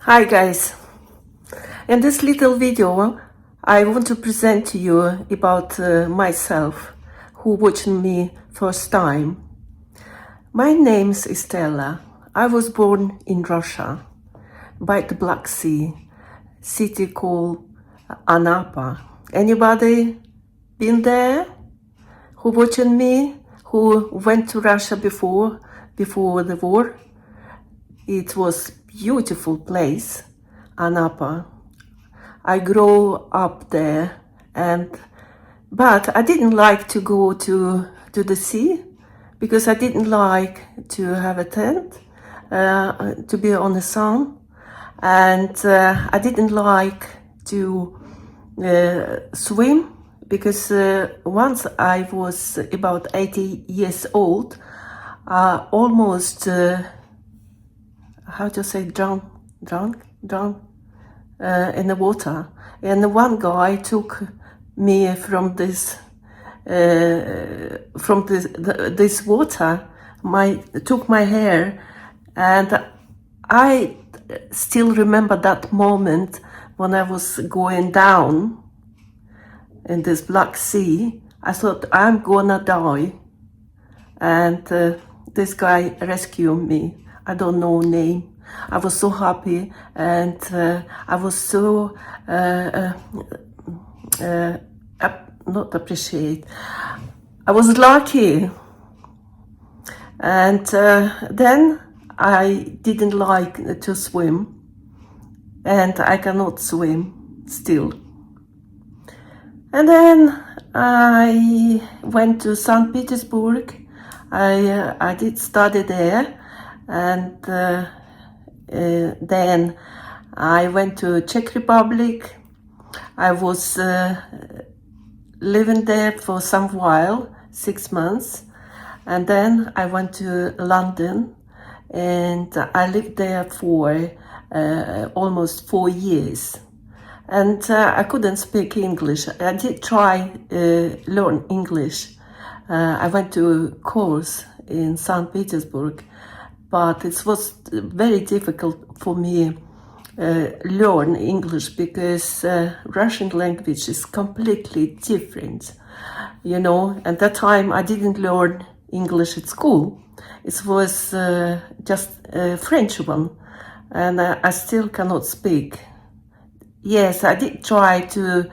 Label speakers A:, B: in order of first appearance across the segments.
A: Hi guys, in this little video I want to present to you about myself who watching me first time. My name is Stella. I was born in Russia by the Black Sea, city called Anapa. Anybody been there who watching me who went to Russia before the war? It was beautiful place, Anapa. I grew up there, but I didn't like to go to the sea because I didn't like to have a tent, to be on the sun, and I didn't like to swim because once I was about 80 years old, almost how to say drown in the water, and one guy took me from this water, took my hair, and I still remember that moment when I was going down in this Black Sea. I thought I'm gonna die, and this guy rescued me. I don't know name. I was so happy, and I was so not appreciate. I was lucky, and then I didn't like to swim, and I cannot swim still. And then I went to St. Petersburg. I did study there, and then I went to Czech Republic. I was living there for some while, 6 months, and then I went to London, and I lived there for almost 4 years. And I couldn't speak English. I did try learn English. I went to a course in St. Petersburg, but it was very difficult for me learn English because Russian language is completely different, you know. At that time I didn't learn English at school. It was just a French one, and I still cannot speak. Yes, I did try to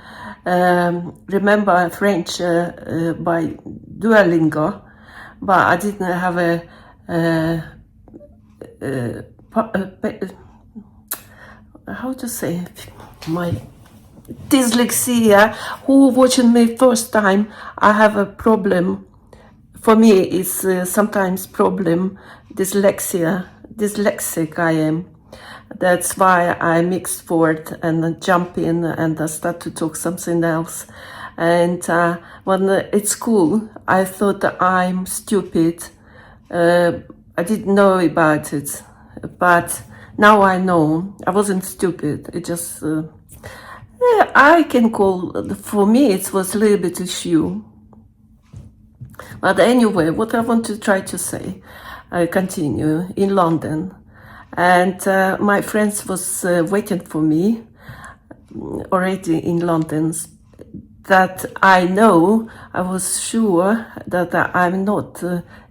A: remember French by Duolingo, but I didn't have how to say, my dyslexia. Who watching me first time, I have a problem. For me, it's sometimes problem, dyslexic I am. That's why I mixed word and jump in and I start to talk something else. And when at school, I thought that I'm stupid. I didn't know about it, but now I know I wasn't stupid. It just, yeah, I can call, for me, it was a little bit issue. But anyway, what I want to try to say, I continue in London. And my friends was waiting for me already in London, that I know, I was sure that I'm not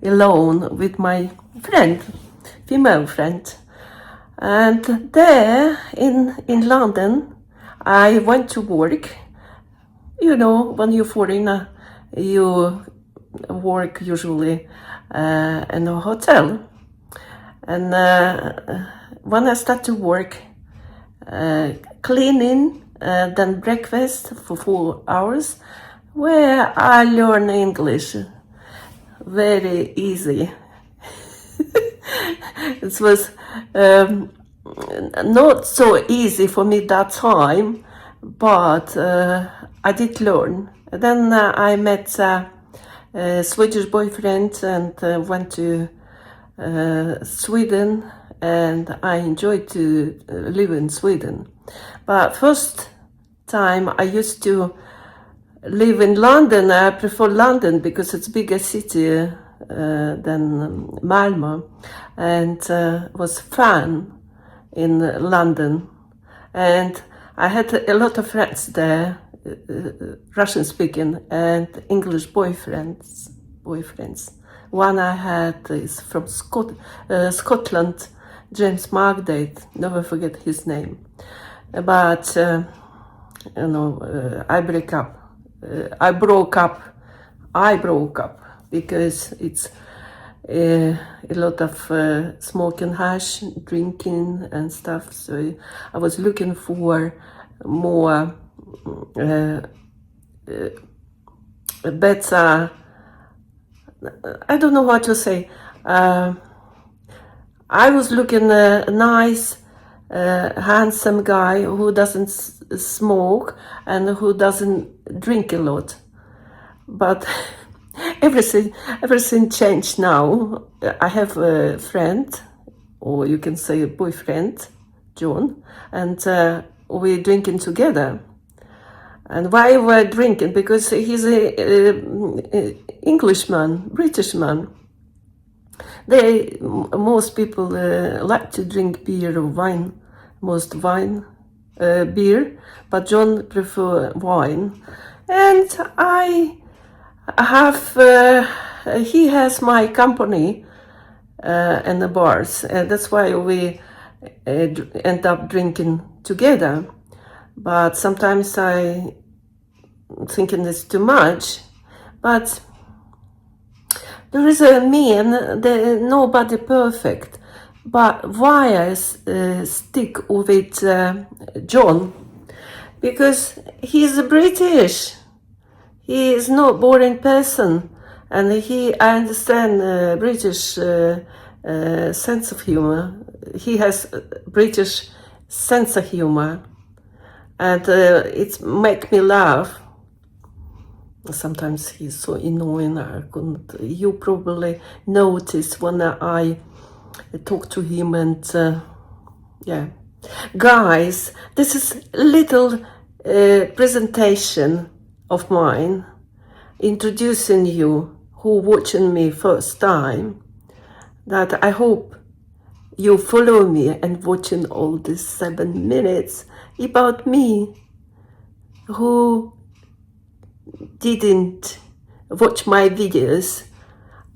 A: alone with my friend, female friend. And there in London, I went to work. You know, when you're foreigner, you work usually in a hotel. And when I start to work, cleaning, then breakfast for 4 hours, where I learn English very easy. It was not so easy for me that time, but I did learn. Then I met a Swedish boyfriend and went to Sweden, and I enjoyed to live in Sweden. But first time I used to live in London. I prefer London because it's a bigger city than Malmö, and was fun in London, and I had a lot of friends there, Russian speaking and English boyfriends. One I had is from Scotland, James Margate, never forget his name. But I broke up because it's a lot of smoking hash, drinking and stuff. So I was looking for more better. I don't know what to say. I was looking a nice, handsome guy who doesn't smoke and who doesn't drink a lot. But everything changed now. I have a friend, or you can say a boyfriend, John, and we're drinking together. And why we're drinking? Because he's a Englishman, British man. Most people like to drink beer or wine, beer, but John prefer wine. And he has my company in the bars, and that's why we end up drinking together. But sometimes I thinking it's too much. But there is a man, nobody perfect. But why I stick with John? Because he's British. He is not boring person, and I understand British sense of humor. He has British sense of humor, and it make me laugh. Sometimes he's so annoying. You probably notice when I talk to him, and yeah. Guys, this is little presentation of mine, introducing you who watching me first time, that I hope you follow me and watching all these 7 minutes about me, who didn't watch my videos.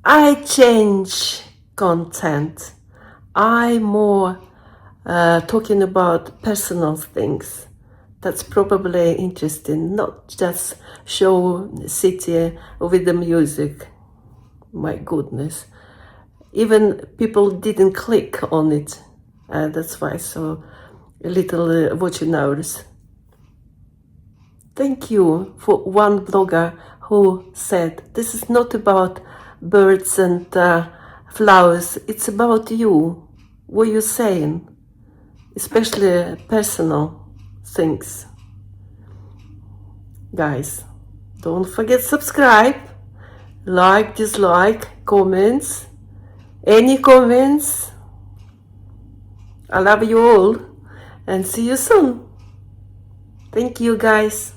A: I change content. I'm more talking about personal things. That's probably interesting, not just show city with the music. My goodness. Even people didn't click on it. That's why I saw a little watching hours. Thank you for one blogger who said, this is not about birds and flowers, it's about you, what you're saying, especially personal things. Guys, don't forget subscribe, like, dislike, comments, any comments. I love you all and see you soon. Thank you, guys.